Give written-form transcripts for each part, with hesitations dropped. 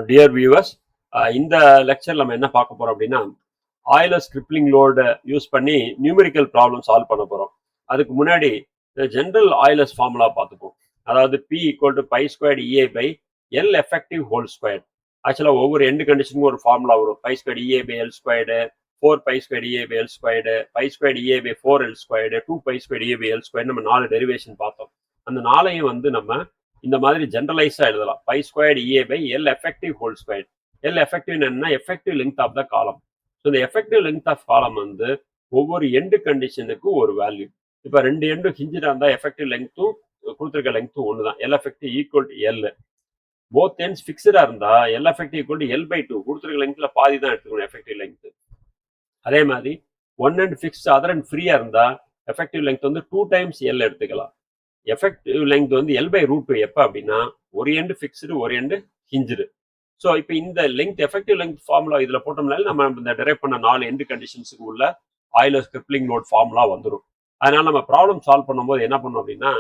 Dear viewers, இந்த lecture நம்ம என்ன பார்க்க போறோம் அப்படின்னா, ஆயிலர் ஸ்கிரிப்லிங் லோடு யூஸ் பண்ணி நியூமெரிக்கல் ப்ராப்ளம் சால்வ் பண்ண போறோம். அதுக்கு முன்னாடி ஜென்ரல் ஆயிலர்ஸ் ஃபார்முலா பார்த்துப்போம். அதாவது P equal to pi squared EA by L effective whole square. ஆக்சுவலாக ஒவ்வொரு எண்டு கண்டிஷனுக்கும் ஒரு ஃபார்முலா வரும். Pi squared EA by L squared, 4 pi squared EA by L squared, pi squared EA by 4 L squared, 2 pi squared EA by L squared, நம்ம 4 derivation பார்த்தோம். அந்த 4ஐயும் வந்து நம்ம இந்த மாதிரி ஜெனரலைஸா எழுதலாம். Pi squared EA by L effective whole square. L effective என்ன? Effective length of the column. So இந்த எஃபெக்டிவ் லெங்த் ஆஃப் காலம் வந்து ஒவ்வொரு எண்டு கண்டிஷனுக்கும் ஒரு வேல்யூ. இப்போ 2 எண்டு ஹிஞ்சிடா இருந்தால் எஃபெக்டிவ் லெங்த்தும் கொடுத்துருக்க லெங்த்தும் ஒன்று தான். L effective equal to L. Both ends ஃபிக்ஸ்டா இருந்தா L effective equal to L by 2. கொடுத்துருக்க லெங்க்ல பாதி தான் எடுத்துக்கணும் எஃபெக்டிவ் லெங்த். அதே மாதிரி one end fixed other and ஃப்ரீயா இருந்தா எஃபெக்டிவ் லெங்த் வந்து 2 டைம்ஸ் எல் எடுத்துக்கலாம். எஃபெக்டிவ் லெங்த் வந்து எல் பை ரூட் 2 எப்போ அப்படின்னா ஒரு எண்டு ஃபிக்ஸ்டு ஒரு எண்டு ஹிஞ்சுடு. ஸோ இப்போ இந்த லெங்த் எஃபெக்டிவ் லெங்த் ஃபார்முலா இதில் போட்டோம்னால நம்ம இந்த டெரைவ் பண்ண 4 எண்டு கண்டிஷன்ஸுக்கு உள்ள ஆயிலர் ஸ்கிரிப்லிங் லோட் ஃபார்முலா வந்துடும். அதனால நம்ம ப்ராப்ளம் சால்வ் பண்ணும்போது என்ன பண்ணோம் அப்படின்னா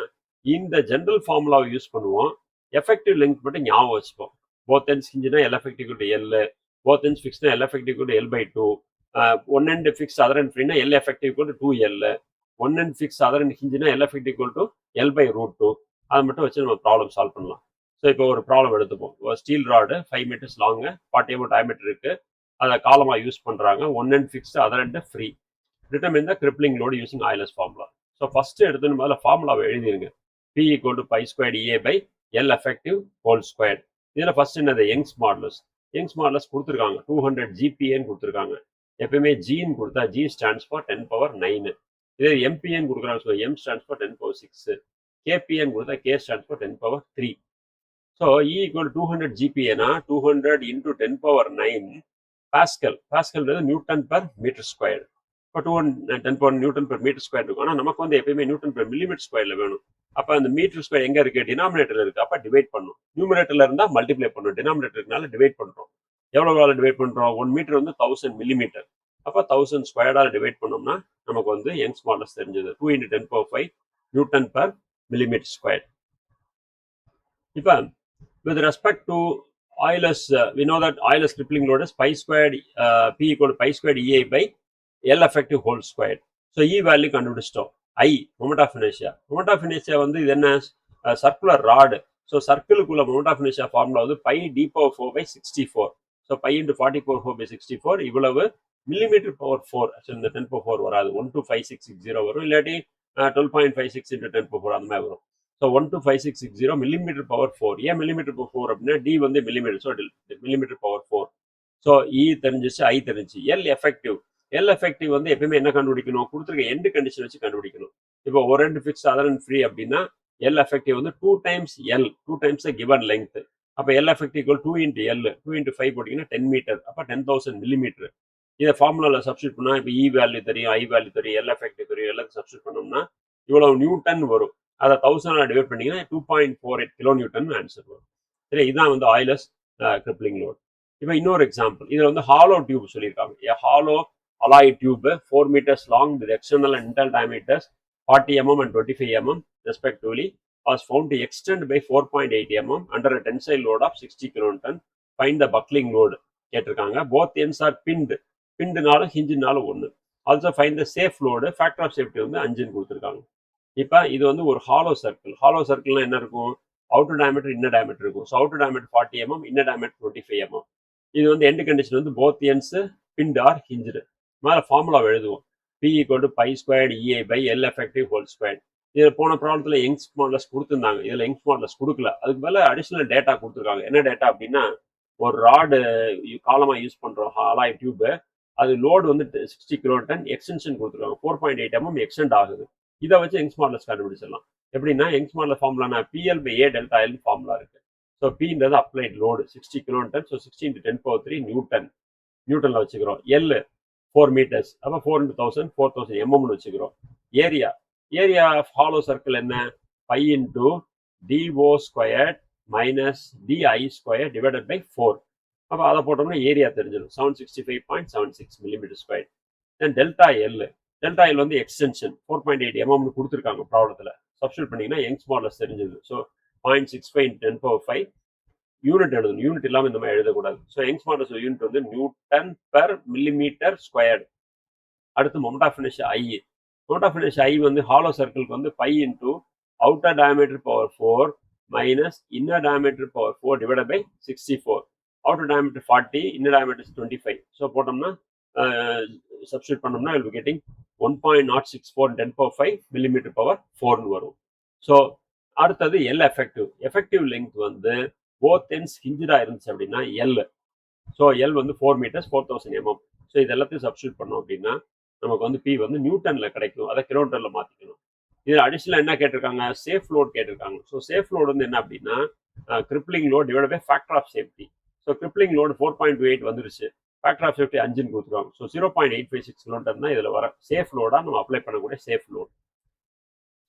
இந்த ஜென்ரல் ஃபார்முலாவை யூஸ் பண்ணுவோம். எஃபெக்டிவ் லெங்த் மட்டும் ஞாபகம் வச்சுப்போம். போத் எண்ட்ஸ் ஹிஞ்சுனா L effective to L, both ends ஃபிக்ஸ்னா L effective to L by 2, one end fix other end ஃப்ரீனா L effective to 2L, one end fix other end ஹிஞ்சுனா L effective equal to L by root 2. அதை மட்டும் வச்சு நம்ம problem solve பண்ணலாம். So இப்போ ஒரு ப்ராப்ளம் எடுத்துப்போம். ஒரு steel rod 5 metres long, 40 mm diameter இருக்கு. அதை காலமாக யூஸ் பண்ணுறாங்க. One end fix other end free. Determine the crippling load using Euler's formula. So first எடுத்துன்னு முதல்ல ஃபார்முலாவை எழுதிருங்க. P equal to pi squared EA by L effective whole square. இதில் first என்னது? Young's modulus. யங்ஸ் மாடுலஸ் கொடுத்துருக்காங்க 200 GPAன்னு கொடுத்துருக்காங்க. எப்பயுமே ஜின்னு கொடுத்தா G ஸ்டாண்ட்ஸ் ஃபார் 10 பவர் 9. இதே MPN கொடுக்குறாங்க. So M stands for 10 power 6. KPN கொடுத்தா K stands for 10 power 3. So E equal 200 GPAனா 200 into 10 power 9 pascal. Pascal newton per metre square. இப்போ 210 power newton per metre square இருக்கும். ஆனால் நமக்கு வந்து எப்பயுமே நியூட்டன் பர் மில்லிமீட்டர் ஸ்கொயர்ல வேணும். அப்போ அந்த மீட்டர் ஸ்கொயர் எங்க இருக்கு? டினாமினேட்டர்ல இருக்கு. அப்போ டிவைட் பண்ணும். நியூமினேட்டர்ல இருந்தால் மல்டிப்ளை பண்ணும். டினாமினேட்டர்னால டிவைட் பண்றோம். எவ்வளவு டிவைட் பண்றோம்? 1 மீட்டர் வந்து 1000 மில்லிமீட்டர். அப்போ 1000 ஸ்கொயர்டால டிவைட் பண்ணோம்னா நமக்கு வந்து யங்ஸ் மாடுலஸ் தெரிஞ்சது 2 × 10⁵ நியூட்டன் பர் மில்லிமீட்டர் ஸ்கொயர். இப்போ with respect to Euler's, we know that Euler's crippling load is pi squared P equal to pi squared EA by L effective whole squared. So E value கண்டுபிடிச்சிட்டோம். I moment of inertia. Moment of inertia வந்து இது என்ன? Circular rod. So சர்க்கிளுக்குள்ள moment of inertia formula வந்து pi d power 4 by 64. So pi into 40 power 4 by 64 இவ்வளவு millimetre power 4. இந்த 10 power 4 வராது. 125660 வரும். இல்லாட்டி 12.56 into 10 power 4 அந்த மாதிரி வரும். So 125660 millimeter power 4. ஏன் millimeter power 4 அப்படின்னா D வந்து millimeter. So millimeter power 4. So E தெரிஞ்சிச்சு, I தெரிஞ்சு. L effective. எல் எஃபெக்டிவ் வந்து எப்பயுமே என்ன கண்டுபிடிக்கணும்? கொடுத்துருக்க எண்டு கண்டிஷன் வச்சு கண்டுபிடிக்கணும். இப்போ ஒரு end fix other end free அப்படின்னா எல் எஃபெக்டிவ் வந்து 2 times L, 2 times given length. அப்போ எல் எஃபெக்டிவ் 2 × L, 2 × 5 போட்டிங்கன்னா 10 மீட்டர். அப்போ 10,000 மில்லிமீட்டர். இதை ஃபார்முலாவில் சப்ஸ்டியூட் பண்ணால் இப்போ E வேல்யூ தெரியும், I வேல்யூ தெரியும், எல் எஃபெக்டிவ் தெரியும். எல்லாத்தையும் சப்ஸ்டியூட் பண்ணோம்னா இவ்வளவு நியூட்டன் வரும். அதை 1000 டிவைட் பண்ணீங்கன்னா 2.48 கிலோ நியூட்டன் ஆன்சர் வரும். சரி, இதுதான் வந்து ஆயிலர்ஸ் கிரிப்ளிங் லோட். இப்போ இன்னொரு எக்ஸாம்பிள். இதில் வந்து ஹாலோ டியூப் சொல்லியிருக்காங்க. Hollow alloy tube 4 meters long with external and internal diameters 40 mm and 25 mm respectively was found to extend by 4.8 mm under a tensile load of 60 kilonewton. Find the buckling load கேட்டிருக்காங்க. Both ends are pinned. பின்டுனாலும் ஹிஞ்சுனாலும் ஒன்று. Also find the safe load. Factor of safety வந்து 5ன்னு கொடுத்துருக்காங்க. இப்போ இது வந்து ஒரு ஹாலோ சர்க்கிள். ஹாலோ சர்க்கிள்னா என்ன இருக்கும்? அவுட்டர் டயமீட்டர், இன்னர் டயமீட்டர் இருக்கும். So outer diameter 40 mm, inner diameter 25 mm. இது வந்து எண்டு கண்டிஷன் வந்து both ends pinned or hinged. மேலே ஃபார்முலா எழுதுவோம். P equal to pi squared EA by L effective whole square. இதில் போன ப்ராப்ளத்தில் யங்ஸ் மாடுலஸ் கொடுத்துருந்தாங்க. இதில் யங்ஸ் மாடுலஸ் கொடுக்கல. அதுக்கு மேலே அடிஷனல் டேட்டா கொடுத்துருக்காங்க. என்ன டேட்டா அப்படின்னா ஒரு ராடு காலமாக யூஸ் பண்ணுறோம் அலாய் டியூப். அது லோடு வந்து 60 kilonewton, எக்ஸ்டென்ஷன் கொடுத்துருக்காங்க 4.8 mm எக்ஸ்டெண்ட் ஆகுது. இதை வச்சு யங்ஸ் மாடுலஸ் கண்டுபிடிச்சிடலாம். எப்படின்னா யங்ஸ் மாடுலஸ் ஃபார்முலானா PL by A delta L formula இருக்கு. ஸோ Pன்றது applied load 60 kilonewton. So 60 × 10⁻³ newton. நியூட்டன்ல வச்சுக்கிறோம். L 4 meters. அப்போ 4 × 1000 4000 mm வச்சுக்கிறோம். ஏரியா ஆஃப் ஹாலோ சர்க்கிள் என்ன? Pi into DO square minus DI square divided by 4. அப்போ அதை போட்டோம்னா ஏரியா தெரிஞ்சிடும். 765.76 millimeter square. Then delta L. Delta L வந்து எக்ஸ்டென்ஷன் 4.8 mm கொடுத்துருக்காங்க ப்ராப்ளத்தில். சப்ஸ்டியூட் பண்ணிங்கன்னா யங்ஸ் மாடுலஸ் தெரிஞ்சது. ஸோ 0.65 × 10⁻⁵ யூனிட் எழுதணும். யூனிட் இல்லாமல் இந்த மாதிரி எழுதக்கூடாது. ஸோ யங்ஸ் மாடுலஸ் யூனிட் வந்து நியூட்டன் பெர் மில்லிமீட்டர் ஸ்கொயர்டு. அடுத்து moment of inertia I. Moment of inertia I வந்து ஹாலோ சர்க்கிளுக்கு வந்து pi into outer diameter power 4 minus inner diameter power 4 divide by 64. Outer diameter 40, inner diameter 25. So போட்டோம்னா substitute பண்ணோம்னா will be getting 1.064 10 power 5 millimeter power 4 வரும். So அடுத்தது L effective. Effective length வந்து both ends ஹிஞ்சா இருந்துச்சு அப்படின்னா L. So L வந்து 4 meters 4000 mm. So இது எல்லாத்தையும் சப்ஸ்டியூட் பண்ணோம் அப்படின்னா நமக்கு வந்து பி வந்து நியூட்டன்ல கிடைக்கும். அதை கிலோமீட்டர்ல மாத்திக்கணும். இது அடிஷனலா என்ன கேட்டிருக்காங்க, சேஃப் லோட் கேட்டிருக்காங்க. ஸோ சேஃப் லோட் வந்து என்ன அப்படின்னா crippling load divide by factor of safety. So crippling load 4.28 வந்துருச்சு, ஃபேக்டர் ஆஃப் சேஃப்டி 5ன்னு கொடுத்துருவாங்க. ஸோ 0.856 கிலோமீட்டர் தான் இதில் வர சேஃப் லோடாக நம்ம அப்ளை பண்ணக்கூடிய safe load.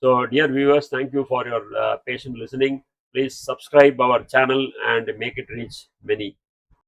So dear viewers, thank you for your patient listening. Please subscribe our channel and make it reach many.